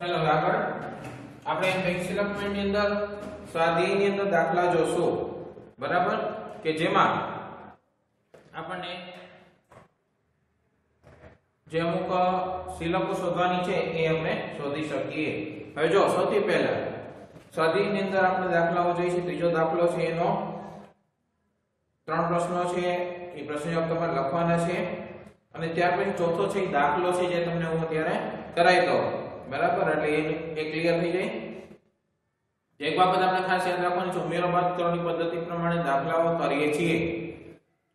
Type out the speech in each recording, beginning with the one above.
चलो આગળ આપણે બેંક સ્ટેટમેન્ટ ની અંદર સ્વાધ્યાય ની અંદર દાખલા જોશું બરાબર કે જેમાં આપણને જે અમુક શિલકો શોધવાની છે એ આપણે શોધી શકીએ। હવે જો સૌથી પહેલા સ્વાધ્યાય ની અંદર આપણે દાખલાઓ જોઈશું। ત્રીજો દાખલો છે એનો ત્રણ પ્રશ્નો છે એ પ્રશ્ન જવાબ તમારે લખવાના છે અને ત્યાર પછી ચોથો છે એ દાખલો છે જે તમને હું અત્યારે કરાવી દઉં बराबर એટલે એ ક્લિયર થઈ જાય। એક બાબત આપણે ખાસ યાદ રાખવાની છે ઉમેરો બાદ કરવાની પદ્ધતિ પ્રમાણે દાખલાઓ કરીએ છીએ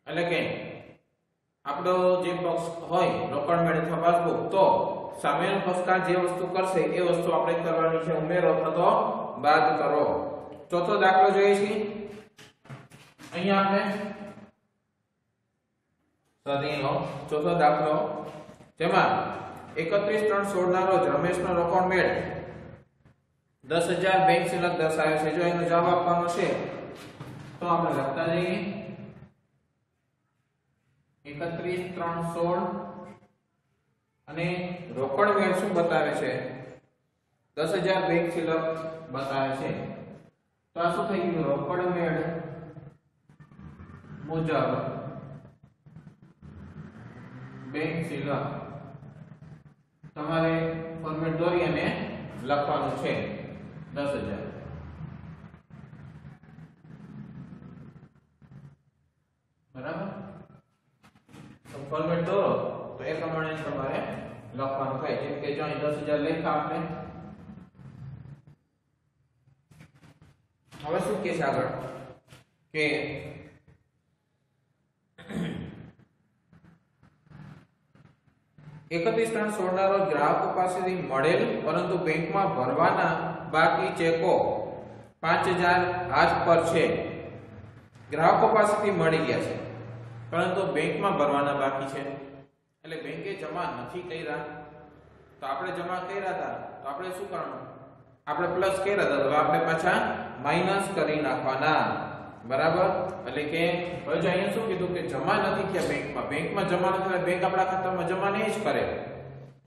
એટલે કે આપણો જે પક્ષ હોય રોકડ મેળ અથવા પાસબુક તો સામેનો પક્ષકાર જે વસ્તુ કરશે એ વસ્તુ આપણે કરવાની છે ઉમેરો અથવા તો બાદ કરો। ચોથો દાખલો જોઈએ છીએ અહીંયા આપણે સ્વાધ્યાયનો ચોથો દાખલો જેમાં 31/3/16 ના રોજ રમેશનો રોકડ મેળ 10,000 બેંક શિલક દર્શાવે છે। જો એનો જવાબ આપવાનો છે તો આપણે લખતા જઈએ 31/3/16 અને રોકડ મેળ શું બતાવે છે 10,000 બેંક શિલક બતાવે છે। તો આ શું થઈ ગયું રોકડ મેળ મુજબ બેંક શિલક તમારે ફોર્મેટ દોરી અને લખવાનું છે 10,000 બરાબર। તો ફોર્મેટ દોરો તો એ પ્રમાણે તમારે લખવાનું થાય જેમ કે જો અહીં 10,000 લખ્યા આપણે। હવે શું કહે છે આગળ કે 31/3/16 ના રોજ ગ્રાહકો પાસેથી મળેલ પરંતુ બેંકમાં ભરવાના બાકી ચેકો 5,000 હાથ પર છે। ગ્રાહકો પાસેથી મળી ગયા છે પરંતુ બેંકમાં ભરવાના બાકી છે એટલે બેંકે જમા નથી કર્યા। તો આપણે જમા કર્યા હતા તો આપણે શું કરવાનું આપણે પ્લસ કર્યા હતા તો આપણે પાછા માઈનસ કરી નાખવાના બરાબર। એટલે કે હવે જો અહીંયા શું કીધું કે જમા નથી થયા બેંકમાં જમા નથી થયા બેંક આપણા ખાતામાં જમા નહીં જ કરે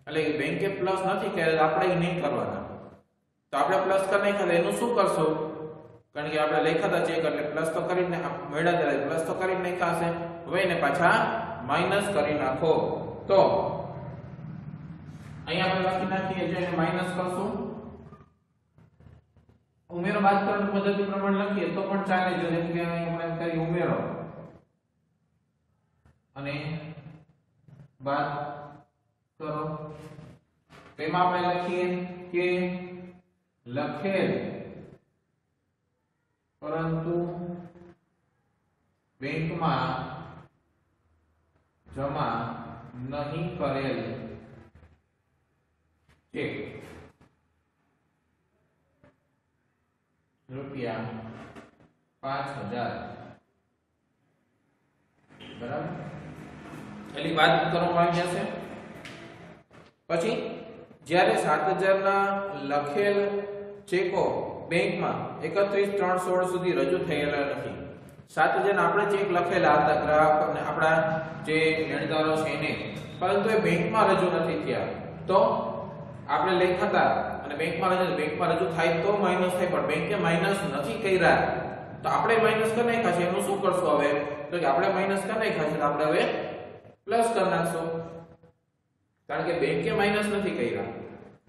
એટલે બેંકે પ્લસ નથી કર્યા આપણે નહીં કરવાના। તો આપણે પ્લસ કરી નાખ્યા એનું શું કરશું કારણ કે આપણે લખ્યા હતા ચેક એટલે પ્લસ તો કરીને મળ્યા ત્યારે પ્લસ તો કરી નાખ્યા હશે હવે એને પાછા માઈનસ કરી નાખો। તો અહીંયા આપણે લખી નાખીએ જો એને માઈનસ કરશું ઉમેરો બાદ કરવાની પદ્ધતિ પ્રમાણે લખીએ તો પણ ચાલે જો જેમ કે આપણે કરી ઉમેરો અને બાદ કરો તેમાં આપણે લખીએ કે લખેલ પરંતુ બેંકમાં જમા નહીં કરેલ ચેક રૂપિયા 5,000 બરાબર એની વાત કરવામાં આવી જશે। પછી જ્યારે 7,000 ના લખેલ ચેકો બેંકમાં 31/3/16 સુધી રજૂ થયેલા નથી। 7,000 આપણે ચેક લખેલા હતા ગ્રાહકોને આપણા જે લેણદારો છે એને પરંતુ એ બેંકમાં રજૂ નથી થયા તો આપણે લખ્યા હતા અને બેંકમાં રજૂ થાય તો માઈનસ થાય પણ બેંકે માઈનસ નથી કર્યા તો આપણે માઈનસ કરી નાખ્યા છે એનું શું કરશું હવે તો કે આપણે માઈનસ કરી નાખ્યા છે તો આપણે હવે પ્લસ કરી નાખશું કારણ કે બેંકે માઈનસ નથી કર્યા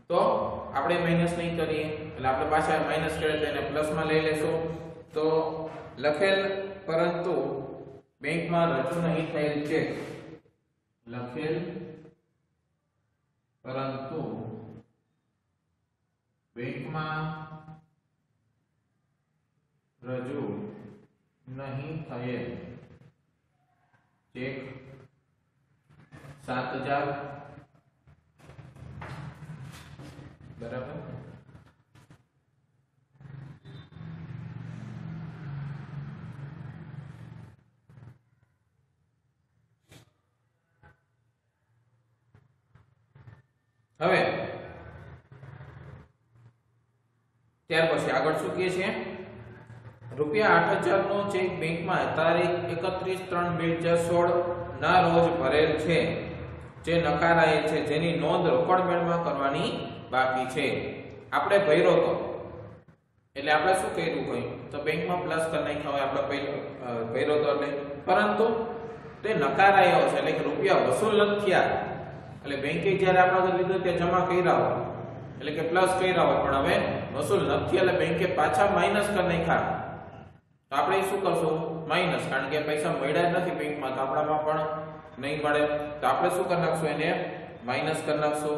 તો આપણે માઈનસ નહીં કરીએ એટલે આપણે પાછા માઈનસ કરીએ તો એને પ્લસમાં લઈ લેશું। તો લખેલ પરંતુ બેંકમાં રજૂ નહીં થયેલ છે લખેલ પરંતુ બેંકમાં રજૂ નહીં થયેલ ચેક 7,000 બરાબર। હવે ત્યાર પછી આગળ શું કહે છે રૂપિયા 8,000 નો ચેક બેંકમાં તારીખ 31/3/2016 ના રોજ ભરેલ છે જે નકારાયેલ છે જેની નોંધ રોકડ મેળમાં કરવાની બાકી છે, આપણે ભર્યો તો એટલે આપણે શું કર્યું કઈ તો બેંકમાં પ્લસ કરી નાખ્યા હોય આપણે પહેલો ભર્યો તો એટલે, પરંતુ તે નકારાયો છે એટલે કે રૂપિયા વસૂલ નથી થયા, એટલે બેંકે જ્યારે આપણે લીધું તે જમા કર્યા હોય એટલે કે પ્લસ કર્યા હોય પણ હવે વસૂલ નથી એટલે બેંકે પાછા માઈનસ કરી નાખ્યા, તો આપણે શું કરશું માઈનસ, કારણ કે પૈસા મળ્યા જ નથી બેંકમાં તો આપણામાં પણ નહીં મળે, તો આપણે શું કરી નાખશું એને માઈનસ કરી નાખશું,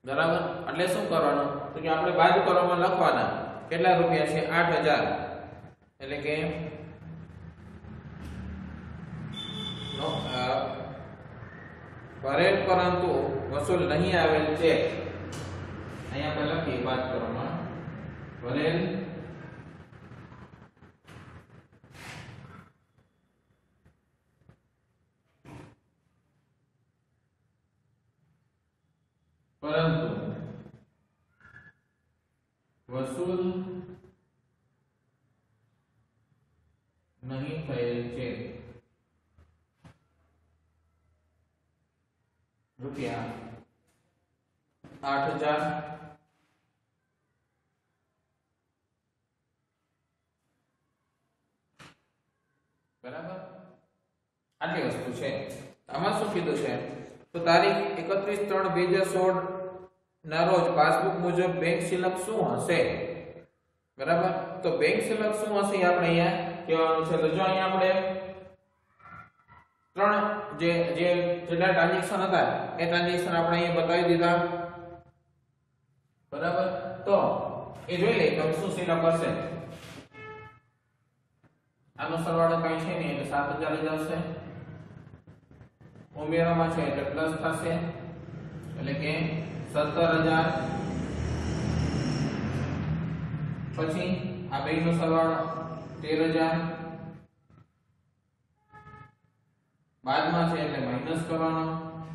બરાબર. એટલે શું કરવાનું તો કે આપણે બાજુ કરવામાં લખવાના કેટલા રૂપિયા છે 8000 એટલે કે ભરેલ પરંતુ વસૂલ નહીં આવેલ છે, અહીંયા આપણે લખીએ બાદ કરવામાં ભરેલ પરંતુ વસૂલ નહીં થયેલ છે રૂપિયા 8000, બરાબર. આટલી વસ્તુ છે. આમાં શું કીધું છે તો તારીખ 31/3/2016 ના રોજ પાસબુક મુજબ બેંક શિલક શું હશે, બરાબર. તો બેંક શિલક શું હશે આપણે અહીંયા કહેવાનું છે, તો જો અહીંયા આપણે ત્રણ જેટલા ટ્રાન્ઝેક્શન હતા એ ટ્રાન્ઝેક્શન આપણે અહીંયા બતાવી દીધા, બરાબર. તો એ જોઈ લઈએ કે શું શિલક હશે, આનો સરવાળો કઈ છે નહીં એટલે 7000 જ આવશે, ઉમેરવામાં છે એટલે પ્લસ થશે એટલે કે 17000, પછી આ બેનો સરવાળો 13000, બાદમાં છે એટલે માઈનસ કરવાનો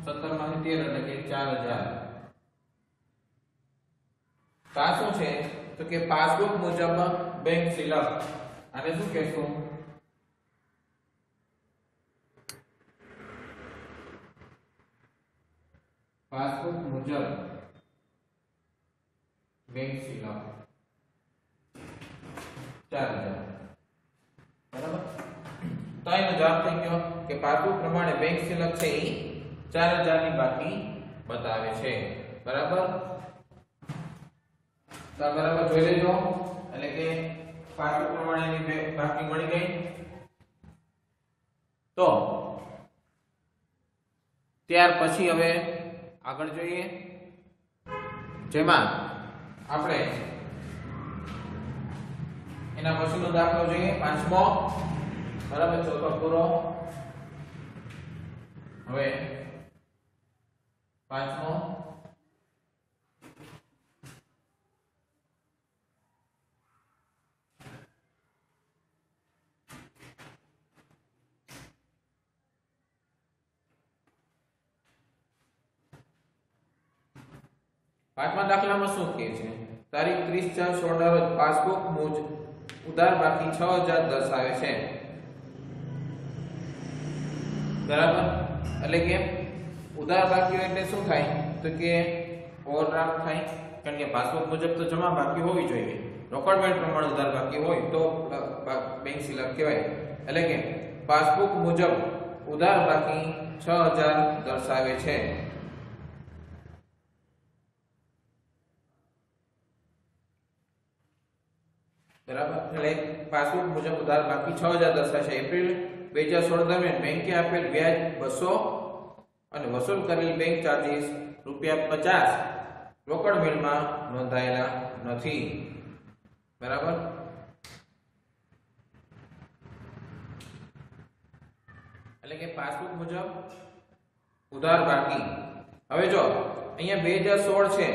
17 માંથી 13 એટલે કે 4000. તો આ શું છે તો કે પાસબુક મુજબ બેંક શિલક, આને શું કહેશું પાસબુક મુજબ બેંક શિલક 4000, બરાબર. તો એનો જવાબ થઈ ગયો કે પાસબુક પ્રમાણે બેંક શિલક છે એ 4000 ની બાકી બતાવે છે, બરાબર. તો બરાબર જોઈ લેજો એટલે કે પાસબુક પ્રમાણેની બાકી મળી ગઈ. તો ત્યાર પછી હવે આગળ જોઈએ જેમાં આપણે એના પછીનો દાખલો જોઈએ 5મો, બરાબર. ચોથો પૂરો. હવે 5મો પાંચમા દાખલામાં શું કહે છે તારીખ 30/4/16 ના રોજ પાસબુક મુજબ ઉધાર બાકી 6000 દર્શાવે છે, બરાબર. એટલે કે ઉધાર બાકી હોય એટલે શું થાય તો કે ઓવરડ્રાફ્ટ થાય, કારણ કે પાસબુક મુજબ તો જમા બાકી હોવી જોઈએ, રોકડ મેળ પ્રમાણે ઉધાર બાકી હોય તો બેંક શિલક કહેવાય. એટલે કે પાસબુક મુજબ ઉધાર બાકી 6000 દર્શાવે છે, બરાબર. એટલે પાસબુક મુજબ ઉધાર બાકી 6000 દર્શાવે છે. એપ્રિલ 2016 દરમિયાન બેંકે આપેલ વ્યાજ 200 અને વસૂલ કરેલ બેંક ચાર્જીસ ₹50 રોકડ મેળમાં નોંધાયેલા નથી, બરાબર. એટલે કે પાસબુક મુજબ ઉધાર બાકી. હવે જો અહીંયા 2016 છે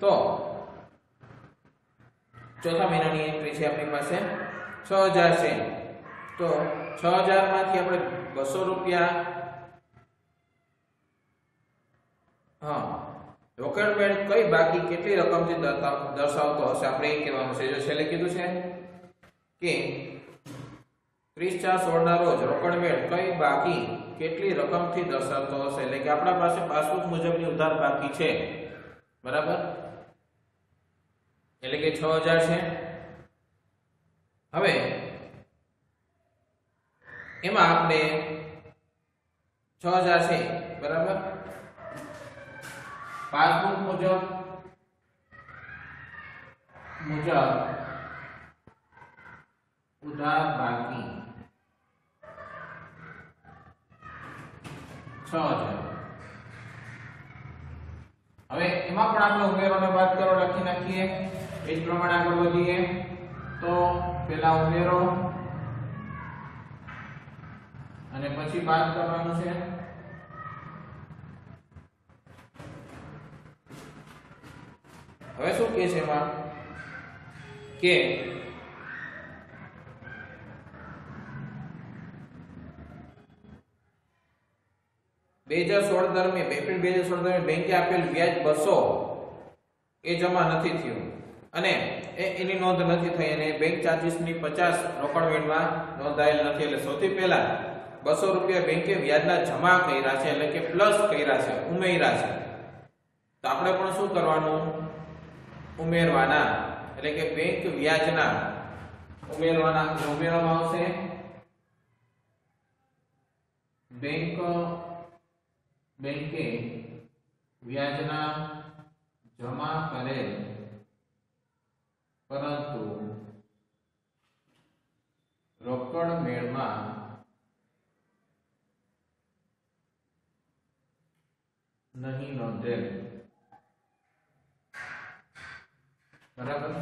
તો ચોથા મહિનાની એન્ટ્રી છે આપણી પાસે 6000 છે, તો 6000 માંથી આપણે 200 રૂપિયા રોકડ મેળ કઈ બાકી કેટલી રકમથી દર્શાવતો હશે આપણે એ કહેવાનું છે. જો છેલ્લે કીધું છે કે 30/4/16 ના રોજ રોકડ મેળ કઈ બાકી કેટલી રકમથી દર્શાવતો હશે, એટલે કે આપણા પાસે પાસબુક મુજબની ઉધાર બાકી છે, બરાબર, એટલે કે 6000 છે. હવે એમાં આપણે 6000 છે બરાબર, પાસબુક મુજબ ઉધાર બાકી 6000. હવે એમાં પણ આપણે ઉમેરોને બાદ કરો લખી નાખીએ. એ જ પ્રમાણે આગળ વધીએ તો પહેલા ઉમેરો અને પછી બાદ કરવાનું છે. હવે શું કહે છે એમાં કે 2016 દરમિયાન એપ્રિલ 2016 દરમિયાન બેંકે આપેલ વ્યાજ 200 એ જમા નથી થયું અને એની નોંધ નથી થઈ અને બેંક ચાર્જીસ ની 50 રોકડ વેણમાં નોંધાયેલ નથી. એટલે સૌથી પહેલા 200 રૂપિયા બેંકે વ્યાજના જમા કર્યા છે, એટલે કે પ્લસ કર્યા છે, ઉમેર્યા છે. તો આપણે પણ શું કરવાનું? ઉમેરવાના, એટલે કે બેંક વ્યાજના ઉમેરવાના. ઉમેરવામાં આવશે બેંકે વ્યાજના જમા કરેલ પરંતુ રોકડ મેળમાં નહીં નોંધેલ. બરાબર,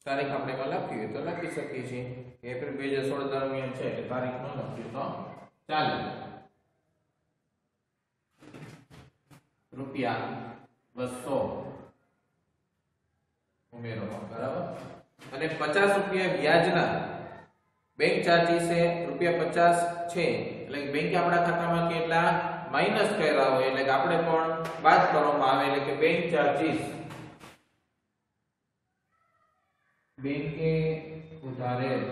તારીખ આપણે એમાં લખીએ તો લખી શકીએ છીએ એપ્રિલ 2016 દરમિયાન છે એટલે તારીખ ન લખીએ તો ચાલે. રૂપિયા 200 ઉમેરો. બરાબર, અને 50 રૂપિયા વ્યાજના બેંક ચાર્જીસ છે રૂપિયા 50 છે, એટલે કે બેંકે આપણા ખાતામાં કેટલા માઈનસ કર્યા હોય એટલે કે આપણે પણ બાદ કરવામાં આવે, એટલે કે બેંક ચાર્જીસ બેંકે ઉધારેલ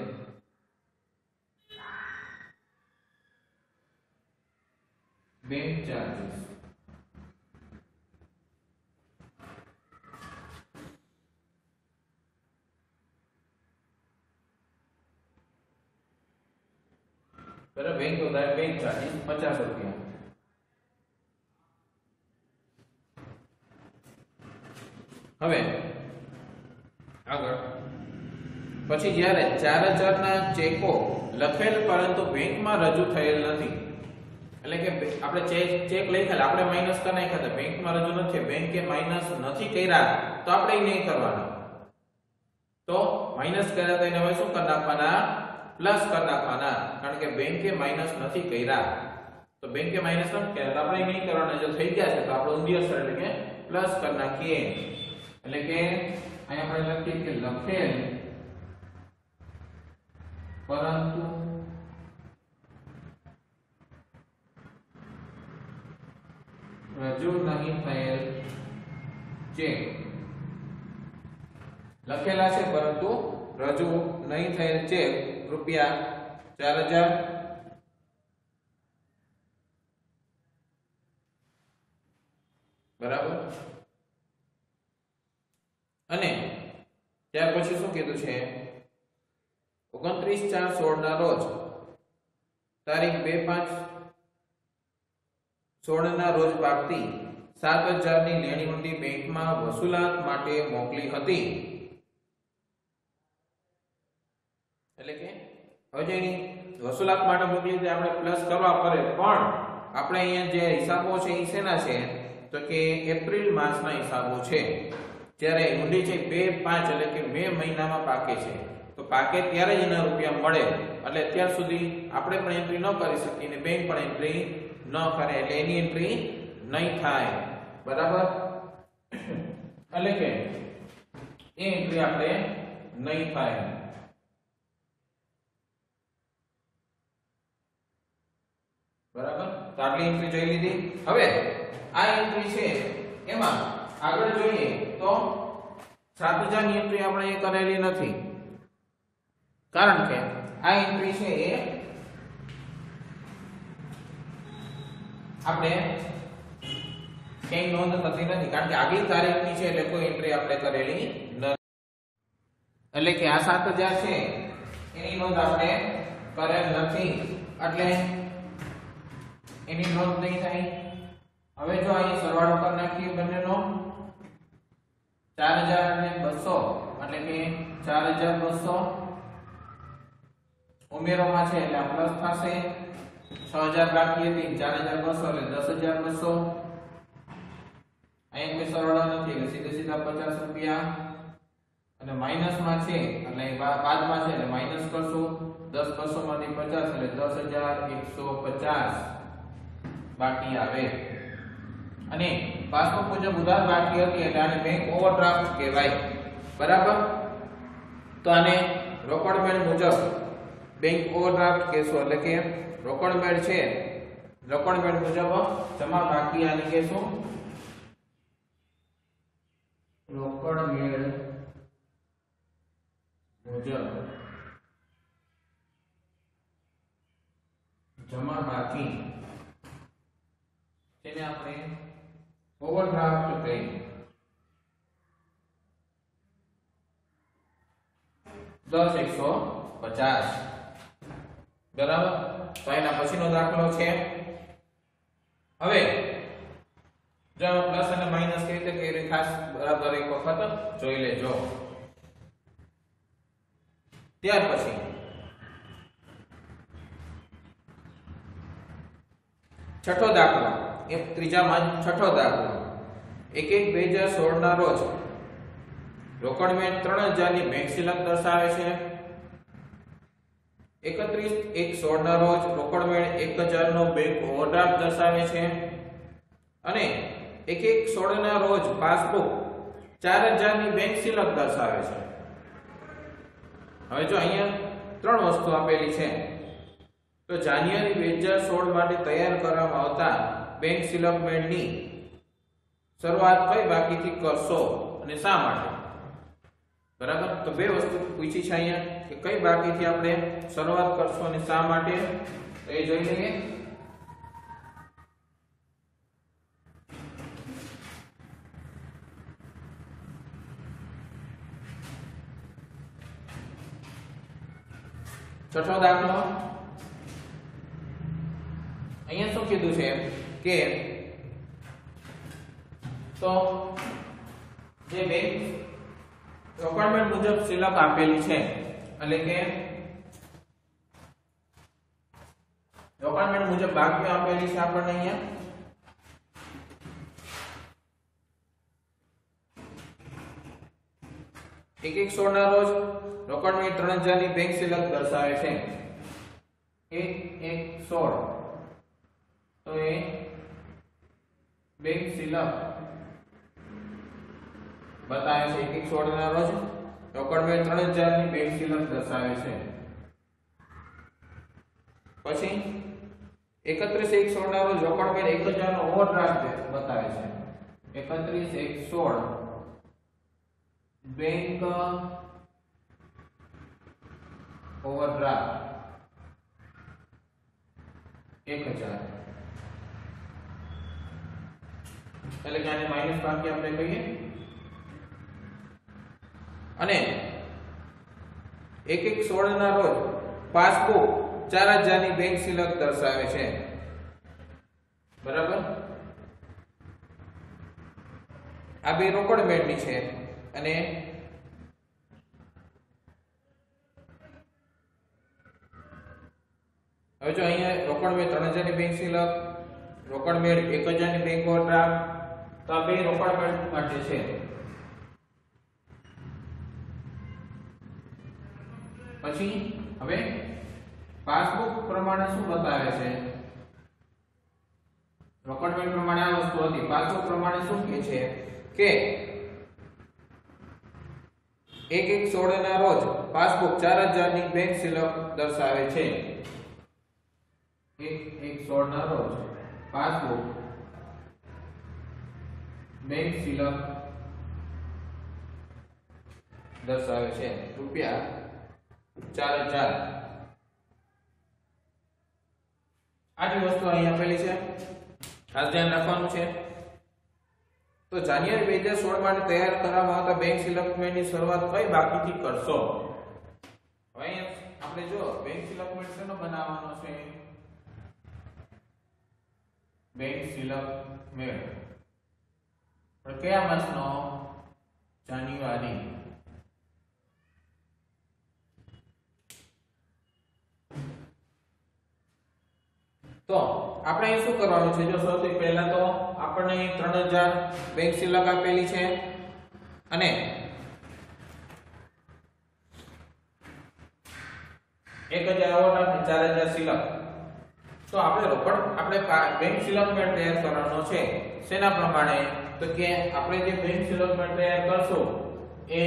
બેંક ચાર્જીસ બરાબર, બેંક ઉધાર બેંક ચાર્જીસ 50 રૂપિયા. હવે આગળ પછી જ્યારે 4000 ના ચેકો લખેલ પરંતુ બેંકમાં રજૂ થયેલ નથી, એટલે કે આપણે ચેક લખેલ આપણે માઈનસ કરી નાખ્યા હતા, બેંકમાં રજૂ નથી, બેંકે માઈનસ નથી કર્યા તો આપણે એ નહીં કરવાના. તો માઈનસ કર્યા તો એને હવે શું કરી નાખવાના? પ્લસ કરી નાખવાના, કારણ કે બેંકે માઈનસ નથી કર્યા. તો બેંકે માઈનસ નથી કર્યા તો આપણે નહીં કરવાના. જો થઈ ગયા છે તો આપણે ઊંધી અસર એટલે કે પ્લસ કરી નાખીએ. એટલે કે અહીંયા આપણે લખીએ કે લખેલ પરંતુ રજૂ નહીં થયેલ ચેક. લખેલા છે પરંતુ રજૂ નહીં થયેલ ચેક રૂપિયા 4000. બરાબર, અને ત્યાર પછી શું કીધું છે? 29/4/16 ના રોજ તારીખ 2/5/16 ના રોજ પાકતી 7000 ની લેણી ઊંડી બેંકમાં વસૂલાત માટે મોકલી હતી. એટલે કે હવે જેની વસૂલાત માટે મોકલી છે આપણે પ્લસ કરવા પડે, પણ આપણે અહીંયા જે હિસાબો છે એ શેના છે? તો કે એપ્રિલ માસના હિસાબો છે. જ્યારે ઊંડી છે 2/5 એટલે કે મે મહિનામાં પાકે છે, તો પાકે ત્યારે જ એના રૂપિયા મળે. એટલે અત્યાર સુધી આપણે પણ એન્ટ્રી ન કરી શકીએ અને બેંક પણ એન્ટ્રી ન કરે, એટલે એની એન્ટ્રી નહીં થાય. બરાબર, એટલે કે એ એન્ટ્રી આપણે નહીં થાય. બરાબર, તો આટલી એન્ટ્રી જોઈ લીધી. હવે આ એન્ટ્રી છે એમાં આગળ જોઈએ તો 7000 ની એન્ટ્રી આપણે એ કરેલી નથી, કારણ કે આ એન્ટ્રી છે એ આપણે ક્યાંય નોંધ થતી નથી કારણ કે આગલી તારીખની છે એટલે કોઈ એન્ટ્રી આપણે કરેલી નથી, એટલે કે આ 7000 છે એની નોંધ આપણે કરેલ નથી એટલે એની નોંધ નહીં થાય। હવે જો અહીં સરવાળો કરી નાખીએ બંનેનો 4200 એટલે કે 4200 ઉમેરોમાં છે એટલે આ પ્લસ થશે, 6000 બાકી હતી 4200 એટલે 10200, અહીં કોઈ સરવાળો નથી એટલે સીધે સીધા 50 રૂપિયા, અને માઈનસ માં છે એટલે બાદમાં છે એટલે માઈનસ કરશું, 10 માંથી 50 એટલે 10150 બાકી આવે। અને પાસબુક મુજબ ઉધાર બાકી હતી એટલે આને બેંક ઓવરડ્રાફ્ટ કહેવાય, બરાબર। તો આને રોકડ મેળ મુજબ બેંક ઓવરડ્રાફ્ટ કહેશું, એટલે કે રોકડ મેળ છે રોકડ મેળ મુજબ જમા બાકી આને કહેશું રોકડ મેળ મુજબ જમા બાકી, જેને આપણે ઓવરડ્રાફ્ટ કહીએ। 10150 બરાબર। તો એના પછીનો દાખલો છે, હવે જો પ્લસ અને માઈનસ કેવી રીતે કરી ખાસ બરાબર એક વખત જોઈ લેજો। ત્યાર પછી છઠ્ઠો દાખલો, એ ત્રીજામાં છઠ્ઠો દાખલો, 1/1/2016 ના રોજ રોકડ મેળ 3000 ની બેંક સિલક દર્શાવે છે। 31/1/16 ના રોજ રોકડ મેળ 1000 નો બેંક ઓવરડ્રાફ્ટ દર્શાવે છે, અને 1/1/16 ના રોજ પાસબુક 4000 ની બેંક સિલક દર્શાવે છે। હવે જો અહીંયા ત્રણ વસ્તુ આપેલી છે, તો જાન્યુઆરી 2016 માટે તૈયાર કરવામાં આવતા બેંક સિલક મેળની શરૂઆત કઈ બાકીથી કરશો અને શા માટે, બરાબર। તો બે વસ્તુ પૂછી છે અહીંયા કે કઈ બાકીથી આપણે શરૂઆત કરશો અને શા માટે, તો એ જોઈ લઈએ। છઠ્ઠો દાખલો, અહીંયા શું કીધું છે કે તો જે બેંક રોકડ મેળ મુજબ સિલક આપેલી છે, એટલે કે રોકડ મેળ મુજબ બાકીઓ આપેલી છે આપણને અહીંયા, એક 1/16 ના રોજ રોકડ મેળ 3000 ની બેંક સિલક દર્શાવે છે। 1/1/16 તો એ બેંક સિલક બતાવે છે, 1/1/16 ના રોજ રોકડ મેળ 3000 ની બેંક સિલક દર્શાવે છે। પછી 31/1/16 ના રોજ રોકડ મેળ 1000 નો ઓવરડ્રાફ્ટ બતાવે છે। 31/1/16 બેંક ઓવરડ્રાફ્ટ 1000, એટલે કે આને માઈનસ બાકી આપણે કહીએ, અને 1/1/16 ના રોજ પાસબુક 4000 ની બેંક સિલક દર્શાવે છે, બરાબર। આ બે રોકડ મેળની છે, અને હવે જો અહીંયા રોકડ મેળ 3000 ની બેંક સિલક, રોકડ મેળ 1000 ની બેંક ઓવરડ્રાફ્ટ, તો આ બે રોકડ મેળ માટે છે। પછી હવે પાસબુક પ્રમાણે શું બતાવે છે, રોકડ મેળ પ્રમાણે આ વસ્તુ હતી, પાસબુક પ્રમાણે શું કહે છે કે 1/1/16 ના રોજ પાસબુક 4000 ની બેંક સિલક દર્શાવે છે। 1/1/16 ના રોજ પાસબુક બેંક સિલક દર્શાવે છે રૂપિયા 4000। આ જે વસ્તુ અહીં આપેલી છે ખાસ ધ્યાન રાખવાનું છે તો જાન્યુઆરી 2016 માટે તૈયાર કરવામાં આવતા બેંક સ્ટેટમેન્ટની શરૂઆત કઈ બાકીથી કરશો? હવે આપણે જો બેંક સ્ટેટમેન્ટ શેનો બનાવવાનો છે? બેંક સ્ટેટમેન્ટ પણ કયા માસનો? જાન્યુઆરી. તો આપણે અહીં શું કરવાનું છે? જો સૌથી પહેલા તો આપણને 3000 બેંક શિલ્લક આપેલી છે અને 1000 ઓવરડ્રાફ્ટ 4000 શિલ્લક. તો આપણે બેંક સ્ટેટમેન્ટ તૈયાર કરવાનો છે. શેના પ્રમાણે? તો કે આપણે જે બેંક સ્ટેટમેન્ટ તૈયાર કરશું એ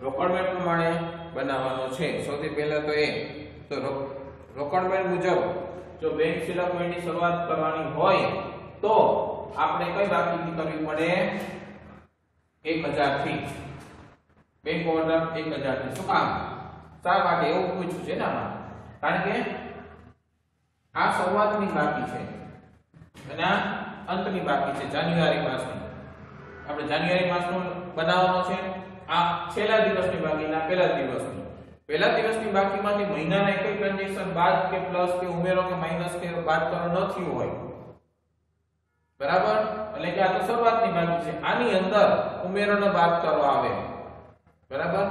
રોકડમેટ પ્રમાણે બનાવવાનો છે. સૌથી પહેલા તો રોકડમેટ મુજબ જો બેંક સ્ટેટમેન્ટની શરૂઆત કરવાની હોય તો આપણે કઈ બાકીથી કરવી પડે? 1000 થી. બેંક ઓવરડ્રાફ્ટ 1000 થી. શું કામ? શા માટે એવું પૂછ્યું છે ને આમાં? કારણ કે આ શરૂઆતની બાકી છે અને આ અંતની બાકી છે. જાન્યુઆરી માસની આપણે જાન્યુઆરી માસનો બનાવવાનો છે. આ છેલ્લા દિવસની બાકી ના પહેલા દિવસની બાકીમાંથી મહિનાના એક ટ્રાન્ઝેક્શન બાદ કે પ્લસ કે ઉમેરો કે માઈનસ કે બાદ કરવાનો ન થયું હોય, બરાબર? એટલે કે આ તો શરૂઆતની બાકી છે. આની અંદર ઉમેરોનો બાદ કરવો આવે, બરાબર?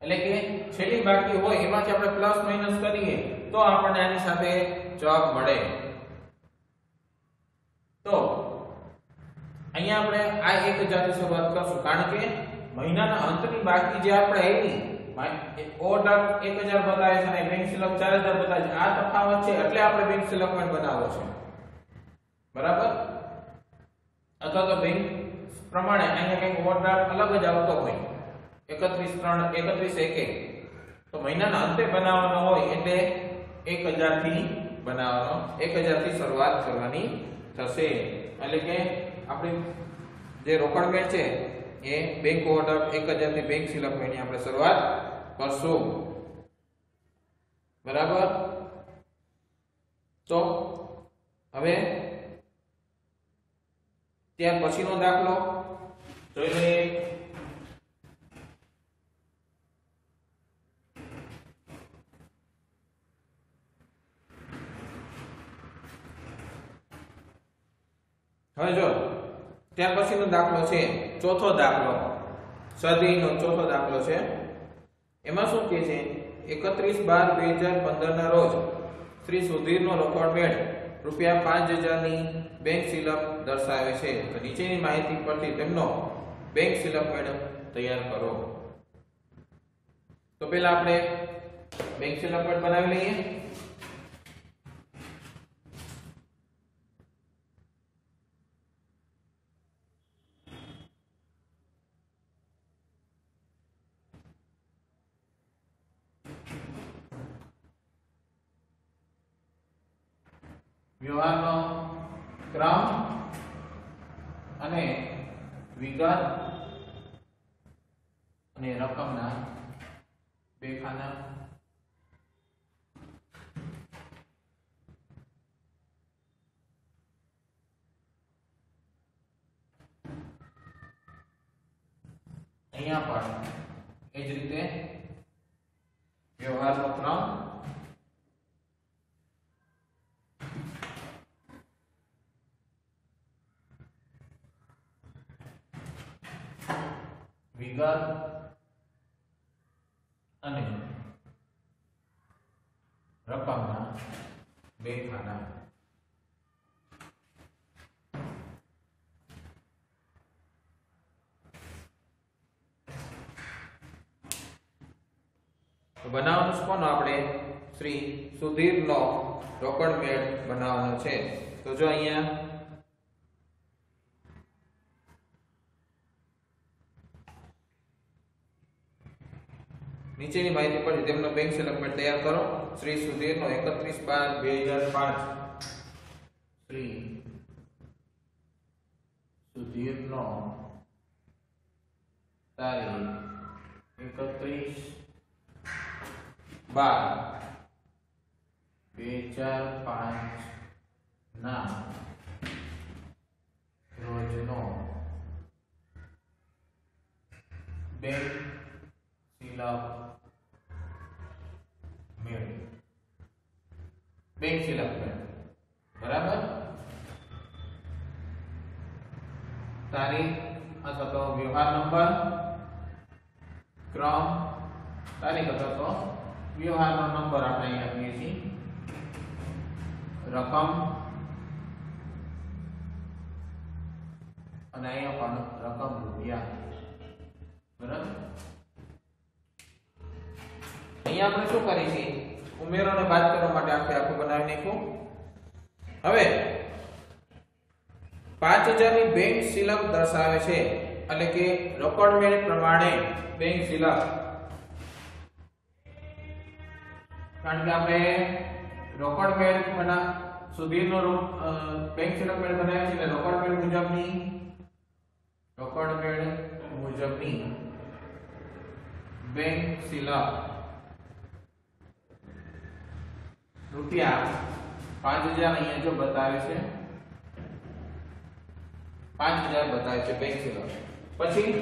એટલે કે છેલ્લી બાકી હોય એમાંથી આપણે પ્લસ માઈનસ કરીએ તો આપણને આની સાથે જવાબ મળે. તો અહીંયા આપણે આ 1000 થી શરૂઆત કરશું કારણ કે મહિનાના અંતની બાકી જે આપણે આવી ઓવરડ્રાફ્ટ 1000 બતાવે છે અને બેંક શિલ્લક 4000 બતાવે છે. આ તફાવત છે એટલે આપણે બેંક સ્ટેટમેન્ટ બનાવવો છે, બરાબર? અથવા તો બેંક પ્રમાણે અહીંયા કંઈક ઓવરડ્રાફ્ટ અલગ જ આવતો હોય 31/1 તો મહિનાના અંતે બનાવવાનો હોય એટલે 1000 થી બનાવવાનો, 1000 થી શરૂઆત કરવાની થશે. એટલે કે આપણી જે રોકડમેટ છે એ બેંક ઓવરડ્રાફ્ટ 1000 થી બેંક સ્ટેટમેન્ટની આપણે શરૂઆત કરશું, બરાબર? તો હવે ત્યાર પછીનો દાખલો જોઈ લઈએ. હવે જો ત્યાર પછીનો દાખલો છે ચોથો દાખલો, સ્વાધ્યાયનો ચોથો દાખલો છે. એમાં શું કહે છે? 31/12/2015 ના રોજ શ્રી સુધીરનો રોકડમેટ ₹5000 ની બેંક શિલ્લક દર્શાવે છે. તો નીચેની માહિતી પરથી તેમનો બેંક સ્ટેટમેન્ટ તૈયાર કરો. તો પહેલા આપણે બેંક સ્ટેટમેન્ટ બનાવી લઈએ. વ્યવહારનો ક્રમ અને વિગત અને રકમના બે ખાના. અહીંયા પણ એ જ રીતે વ્યવહારનો ક્રમ વિગત અને રકમના બે ખાના. તો બનાવવાનું છે કોનો? આપણે શ્રી સુધીરનો રોકડમેટ બનાવવાનો છે. તો જો અહીંયા નીચેની માહિતી પરથી તેમનો બેંક સ્ટેટમેન્ટ તૈયાર કરો. શ્રી સુધીરનો 31/12/2005 શ્રી સુધીરનો તારીખ 31/12/2005 ના રોજનો બેંક શિલક મેળ, બેંક શિલક મેળ, બરાબર. તારીખ અથવા તો વ્યવહાર નંબર, ક્રમ, તારીખ અથવા તો વ્યવહારનો નંબર આપણે અહીં આપીએ છીએ, રકમ અને અહીંયા પણ રકમ રૂપિયા, બરાબર. અહીંયા આપણે શું કરીશું, ઉમેરો અને બાદ કરવા માટે આખું બનાવી નાખ્યું. હવે 5000 ની બેંક શિલક દર્શાવે છે, એટલે કે રોકડ મેળ પ્રમાણે બેંક શિલક, કારણ કે આપણે રોકડ મેળ સુધીનો બેંક શિલક મેળ બનાવ્યો છે, એટલે રોકડ મેળ મુજબની બેંક શિલક રૂપિયા 5000 અહીંયા જો બતાવે છે, 5000 બતાવે છે બેંક શિલક. પછી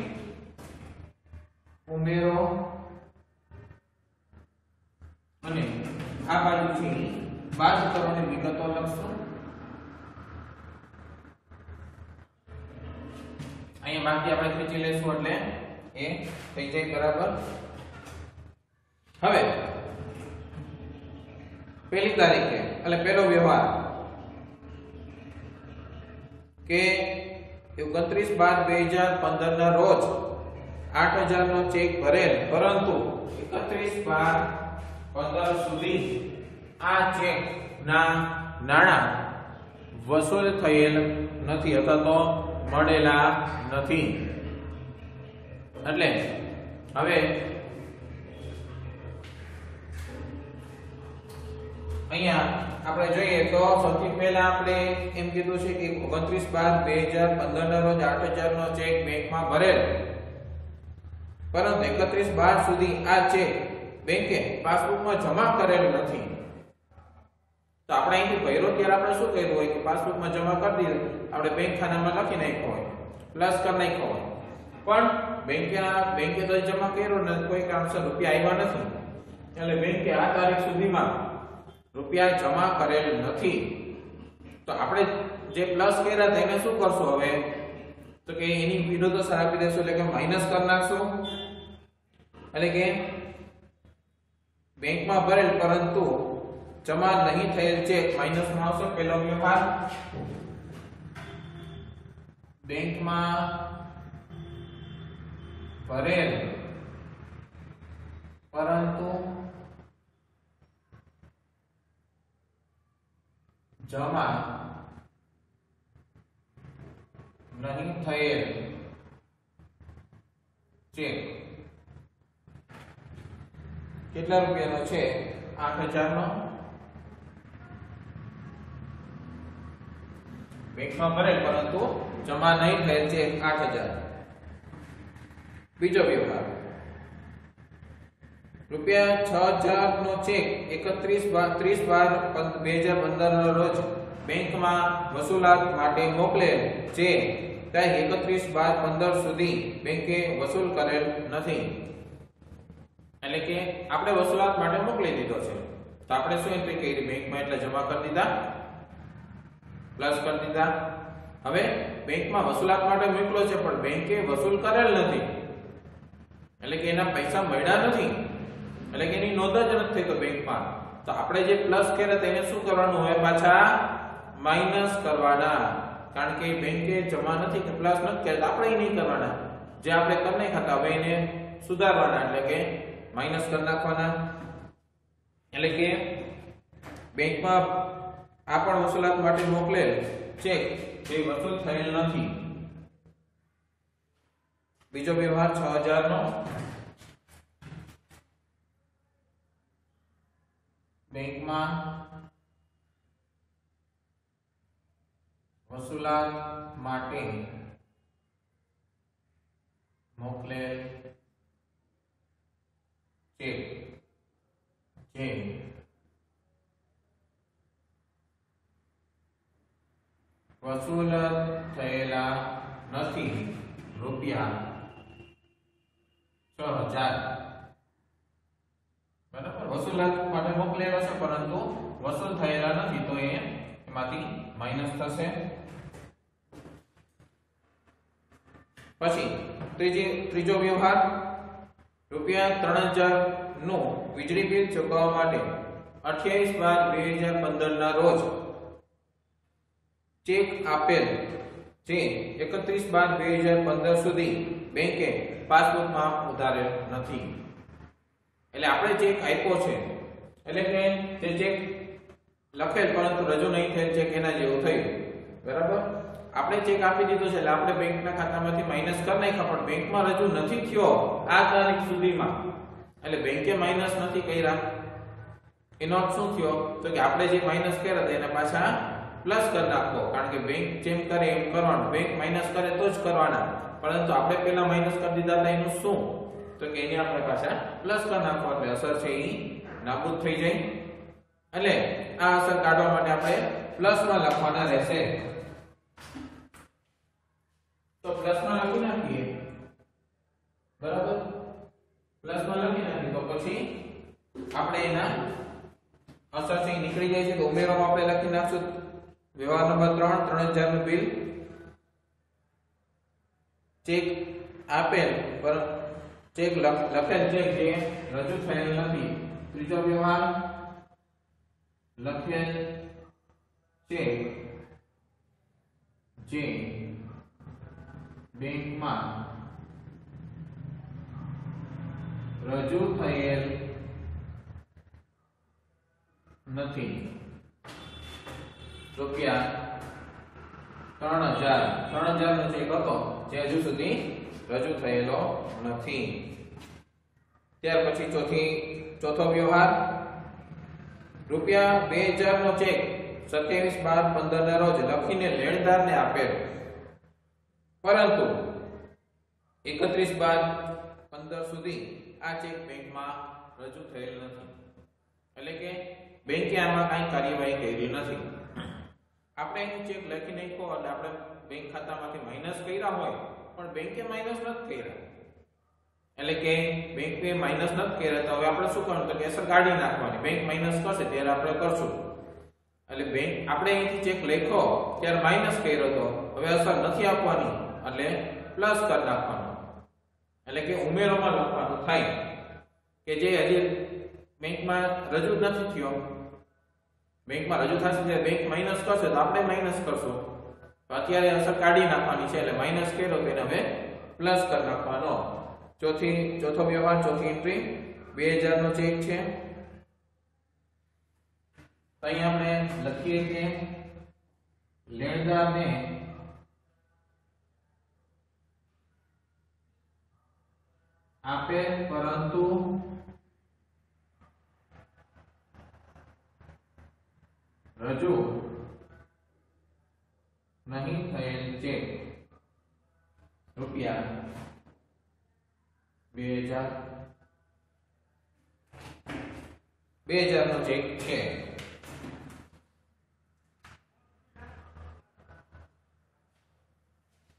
ઉમેરો અને આ બાજુથી બાદ કરવાની વિગતો લખશું. અહીંયા બાકી આપણે ખેંચી લેશું એટલે એ થઈ જાય, બરાબર. હવે પહેલી તારીખે એટલે પહેલો વ્યવહાર કે 29/12/2015 ના રોજ 8000 નો ચેક ભરેલ, પરંતુ 31/12/15 સુધી આ ચેક ના નાણાં વસૂલ થયેલ નથી અથવા તો મળેલા નથી. એટલે હવે અહીંયા આપણે જોઈએ તો સૌથી પહેલા આપણે એમ કીધું છે કે 29/12/2015 ના રોજ 8000 નો ચેક બેંકમાં ભરેલ, પરંતુ 31/12 સુધી આ ચેક બેંકે પાસબુકમાં જમા કરેલ નથી. તો આપણે અહીંથી ભર્યો ત્યારે આપણે શું કર્યું હોય કે પાસબુકમાં જમા કરી દીધું, આપણે બેંક ખાનામાં લખી નાખ્યો હોય, પ્લસ કરી નાખ્યો હોય, પણ બેંકે તો જમા કર્યો ને કોઈ કારણસર રૂપિયા આવ્યા નથી, એટલે બેંકે આ તારીખ સુધીમાં રૂપિયા જમા કરેલ નથી. તો આપણે જે પ્લસ કર્યા તેને શું કરશું હવે, તો કે એની વિરુદ્ધ આપી દેશું, એટલે કે માઈનસ કરી નાખશું. એટલે કે બેંકમાં ભરેલ પરંતુ જમા નહીં થયેલ ચેક માઈનસમાં આવશે. પહેલો વ્યવહાર બેંકમાં ભરેલ પરંતુ જમા નહીં થયેલ ચેક કેટલા રૂપિયાનો છે, 8000 નો. બેંકમાં ભરેલ પરંતુ જમા નહીં થયેલ ચેક 8000. બીજો વ્યવહાર રૂપિયા 6000 નો ચેક 31/30/2015 ના રોજ બેંકમાં વસૂલાત માટે મોકલેલ, જે તારીખ 31/12/15 સુધી બેંકે વસૂલ કરેલ નથી. એટલે કે આપણે વસૂલાત માટે મોકલી દીધો છે, તો આપણે શું એન્ટ્રી કરી, બેંકમાં એટલે જમા કરી દીધા, પ્લસ કરી દીધા. હવે બેંકમાં વસૂલાત માટે મોકલો છે પણ બેંકે વસૂલ કરેલ નથી, એટલે કે એના પૈસા મળ્યા નથી, એટલે કે એની નોંધ જ નથી થઈ તો બેંકમાં. તો આપણે જે પ્લસ કર્યા તેને શું કરવાનું હોય, પાછા માઈનસ કરવાના, કારણ કે બેંકે જમા નથી કે પ્લસ નથી કર્યા, આપણે એ નહીં કરવાના, જે આપણે કરી નાખ્યા હતા હવે એને સુધારવાના, એટલે કે માઈનસ કરી નાખવાના. એટલે કે બેંકમાં આ પણ વસૂલાત માટે મોકલેલ ચેક જે વસૂલ થયેલ નથી. બીજો વ્યવહાર 6000 નો બેંકમાં વસૂલાત માટે મોકલેલ ચેક જે વસૂલ થયેલા નથી, રૂપિયા 6000 બરાબર વસૂલાત માટે મોકલેલા છે પરંતુ વસૂલ થયેલા નથી તો એમાંથી માઈનસ થશે. પછી ત્રીજો વ્યવહાર રૂપિયા 3000 નું વીજળી બિલ ચૂકવવા માટે 28/12/2015 ના રોજ ચેક આપેલ જે 31/12/2015 સુધી બેંકે પાસબુકમાં ઉધારેલ નથી. એટલે આપણે ચેક આપ્યો છે એટલે કે તે ચેક લખેલ પરંતુ રજૂ નહીં થયેલ ચેક એના જેવું થયું. બરાબર આપણે ચેક આપી દીધો છે એટલે આપણે બેંકના ખાતામાંથી માઈનસ કરી નાખ્યા પણ બેંકમાં રજૂ નથી થયો આ તારીખ સુધીમાં એટલે બેંકે માઈનસ નથી કર્યા. એનો અર્થ શું થયો તો કે આપણે જે માઈનસ કર્યા હતા એના પાછા પ્લસ કરી નાખો કારણ કે બેંક જેમ કરે એમ કરવાનું. બેંક માઈનસ કરે તો જ કરવાના પરંતુ આપણે પહેલા માઈનસ કરી દીધા હતા એનું શું તો કે એને આપણે પાછા પ્લસ કરી નાખો એટલે અસર છે એ નાબૂદ થઈ જાય. એટલે આ અસર કાઢવા માટે આપણે પ્લસમાં લખવાના રહેશે. તો પ્લસમાં લખી નાખીએ બરાબર પ્લસમાં લખી નાખીએ તો પછી આપણે એના અસર છે નીકળી જાય છે તો ઉમેરોમાં આપણે લખી નાખશું વ્યવહાર નંબર 3 3000 નું બિલ ચેક આપેલ પર ચેક લખેલ ચેક જે રજૂ થયેલ નથી. ત્રીજો વ્યવહાર લખેલ ચેક જે બેંકમાં રજૂ થયેલ નથી રૂપિયા 3000 નો ચેક હતો જે હજુ સુધી રજૂ થયેલો નથી. ત્યાર પછી ચોથો વ્યવહાર રૂપિયા 2000 નો ચેક 27/12/15 ના રોજ લખીને લેણદારને આપેલ પરંતુ 31/12/15 સુધી આ ચેક બેંકમાં રજૂ થયેલ નથી. એટલે કે બેંકે આમાં કાંઈ કાર્યવાહી કરી નથી. આપણે અહીં ચેક લખી નાખ્યો એટલે આપણે બેંક ખાતામાંથી માઈનસ કર્યા હોય પણ બેંકે માઈનસ નથી કર્યા એટલે કે બેંકે માઈનસ નથી કર્યા તો હવે આપણે શું કરવાનું તો કે અસર કાઢી નાખવાની. બેંક માઈનસ કરશે ત્યારે આપણે કરશું એટલે બેંક આપણે અહીંથી ચેક લખ્યો ત્યારે માઈનસ કર્યો તો હવે અસર નથી આપવાની એટલે પ્લસ કરી નાખવાનું. એટલે કે ઉમેરોમાં લખવાનું થાય કે જે હજી બેંકમાં રજૂ નથી થયો બેંકમાં રજૂ થશે ત્યારે બેંક માઈનસ કરશે તો આપણે માઈનસ કરશું તો અત્યારે અસર કાઢી નાખવાની છે એટલે માઈનસ કર્યો તો એને હવે પ્લસ કરી નાખવાનો. ચોથો વ્યવહાર ચોથી એન્ટ્રી 2000 નો ચેક છે. અહીં આપણે લખીએ કે લેણદારને આપેલ પરંતુ રજૂ નહીં થયેલ ચેક રૂપિયા 2000 નો ચેક છે.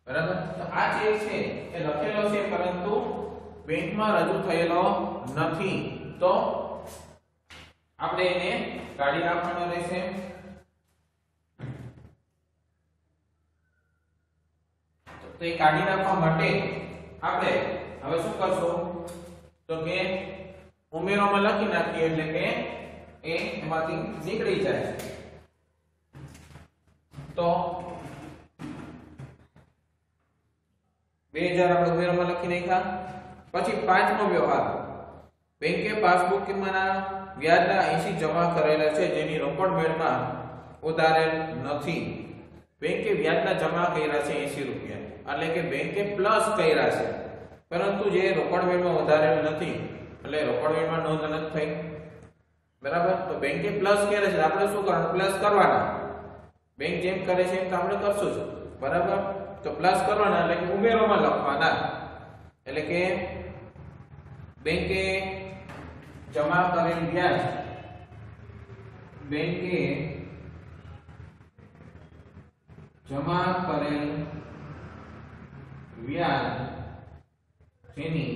બરાબર તો આ ચેક છે એ લખેલો છે પરંતુ બેંકમાં રજૂ થયેલો નથી તો આપણે એને કાઢી નાખવાનો રહેશે. તો એ કાઢી નાખવા માટે આપણે હવે શું કરશું તો કે ઉમેરોમાં લખી નાખીએ એટલે કે એ એમાંથી નીકળી જાય. તો 2000 આપણે ઉમેરોમાં લખી નાખ્યા. પછી પાંચમો વ્યવહાર બેંકે પાસબુકમાંના વ્યાજના 80 જમા કરેલા છે જેની રોકડ મેળમાં ઉધારેલ નથી. બેંકે વ્યાજના જમા કર્યા છે 80 રૂપિયા એટલે કે બેંકે પ્લસ કર્યા છે પરંતુ જે રોકડ મેળમાં ઉધારેલ નથી એટલે રોકડ મેળમાં નોંધ નથી થઈ. બરાબર તો બેંકે પ્લસ કર્યા છે આપણે શું કરવાનું પ્લસ કરવાના. બેંક જેમ કરે છે એમ તો આપણે કરશું જ. બરાબર તો પ્લસ કરવાના એટલે કે ઉમેરોમાં લખવાના. એટલે કે બેંકે જમા કરેલ વ્યાજ બેંકે જમા કરેલ વ્યાજ જેની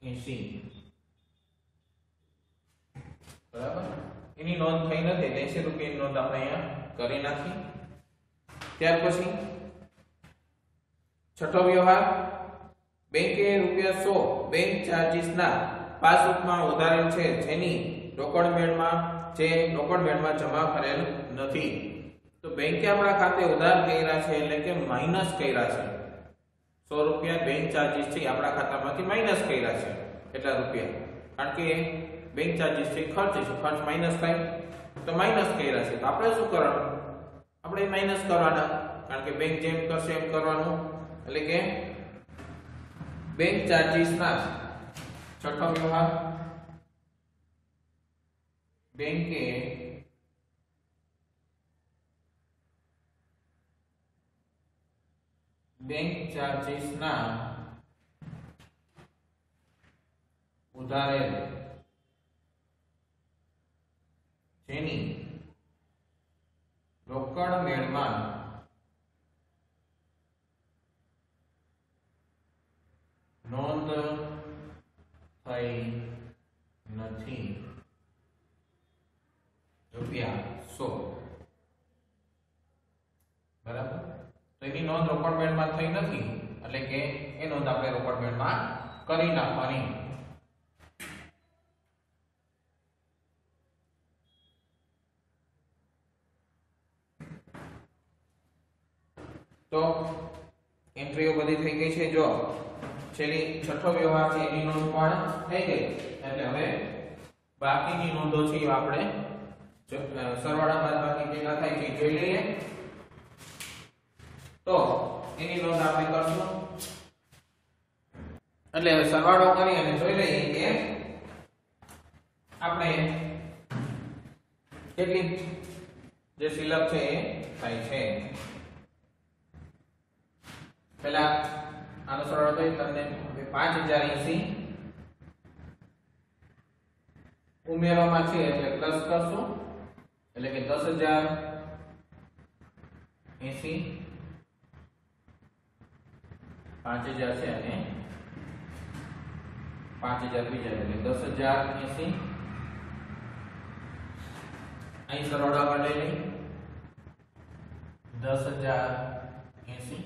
80 બરાબર. એની નોંધ થઈ નથી, 80 રૂપિયાની નોંધ આપણે અહીંયા કરી નાખી. ત્યાર પછી છઠ્ઠો વ્યવહાર, બેંકે રૂપિયા 100 બેંક ચાર્જીસના પાસબુકમાં ઉધારેલ છે, જેની રોકડ મેળમાં જમા કરેલ નથી. તો બેંકે આપણા ખાતે ઉધાર કર્યા છે એટલે કે માઈનસ કર્યા છે. 100 રૂપિયા બેંક ચાર્જીસ છે આપણા ખાતામાંથી માઈનસ કર્યા છે. એટલા રૂપિયા, કારણ કે બેંક ચાર્જીસ છે ખર્ચ છે, ખર્ચ માઈનસ થાય તો માઈનસ કર્યા છે. તો આપણે શું કરવાનું? આપણે માઈનસ કરવાના, કારણ કે બેંક જેમ કરશે એમ કરવાનું. એટલે કે બેંક ચાર્જીસ ના છઠ્ઠો વ્યવહાર, બેંકે બેંક ચાર્જીસ ના ઉધારેલ જેની રોકડ મેળમાં નોંધ થઈ નથી, રૂપિયા 100 બરાબર. તો એની નોંધ રોકડ મેળમાં થઈ નથી એટલે કે એ નોંધ આપણે રોકડ મેળમાં કરી નાખવાની. તો એન્ટ્રીઓ બધી થઈ ગઈ છે. જો છેલ્લી છઠ્ઠો વ્યવહાર છે એની નોંધ પણ થઈ ગઈ, એટલે હવે બાકીની નોંધો છે એ આપણે સરવાળા બાદબાકી કેટલા થાય છે જોઈ લઈએ. તો એની નોંધ આપણે કરશું, એટલે હવે સરવાળો કરી અને જોઈ લઈએ કે આપણે કેટલી જે સિલક છે એ થાય છે. પહેલા આનો સરવાળો કરી તમને 5080 ઉમેરવામાં છે એટલે પ્લસ કરશું, એટલે કે 10080 5000 છે અને 5000 બીજા એટલે 10080 અહીં સરવાળો આગળ લઈ લઈ 10080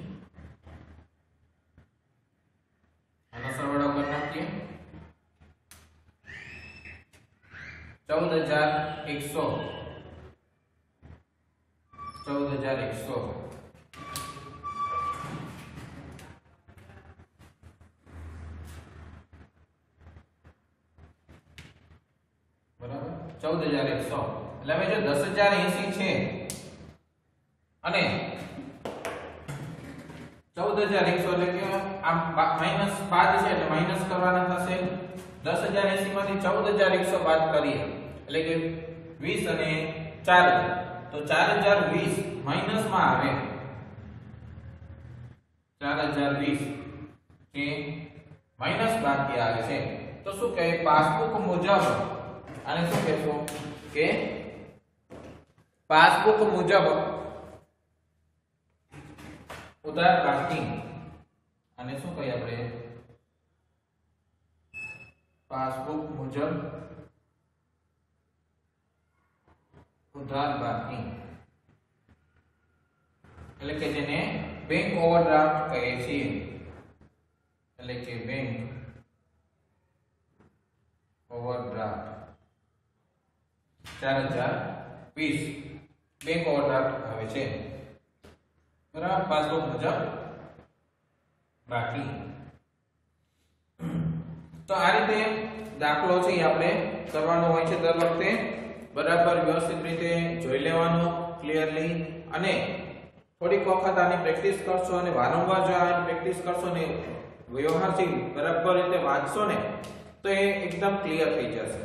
આનો સરવાળો કરી નાખીએ 14100 બરાબર 14100. એટલે હવે જો 10080 છે અને 14100 એટલે કે આ માઈનસ બાદ છે એટલે માઈનસ કરવાના થશે. 10080 માંથી 14100 બાદ કરીએ એટલે કે 20 અને 4 તો 4020 માઈનસ માં આવે 4020 કે માઈનસ બાકી આવે છે. તો શું કહે પાસબુક મુજબ આને શું કહેશો કે પાસબુક મુજબ ઉધાર બાકી અને શું કહીએ આપણે પાસબુક મુજબ ઉધાર બાકી એટલે કે જેને બેંક ઓવરડ્રાફ્ટ કહે છે. એટલે કે બેંક ઓવરડ્રાફ્ટ 4020 બેંક ઓવરડ્રાફ્ટ આવે છે બરાબર પાસબુક મુજબ બાકી. તો આ રીતે દાખલો છે આપણે કરવાનો હોય છે દર વખતે બરાબર વ્યવસ્થિત રીતે જોઈ લેવાનો ક્લિયરલી અને થોડીક વખત આની પ્રેક્ટિસ કરશો અને વારંવાર જો આની પ્રેક્ટિસ કરશો ને વ્યવહારથી બરાબર રીતે વાંચશો ને તો એ એકદમ ક્લિયર થઈ જશે.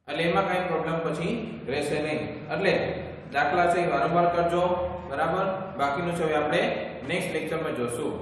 એટલે એમાં કઈ પ્રોબ્લેમ પછી રહેશે નહીં. એટલે દાખલા છે વારંવાર કરજો બરાબર. બાકીનું છે આપણે નેક્સ્ટ લેક્ચરમાં જોશું.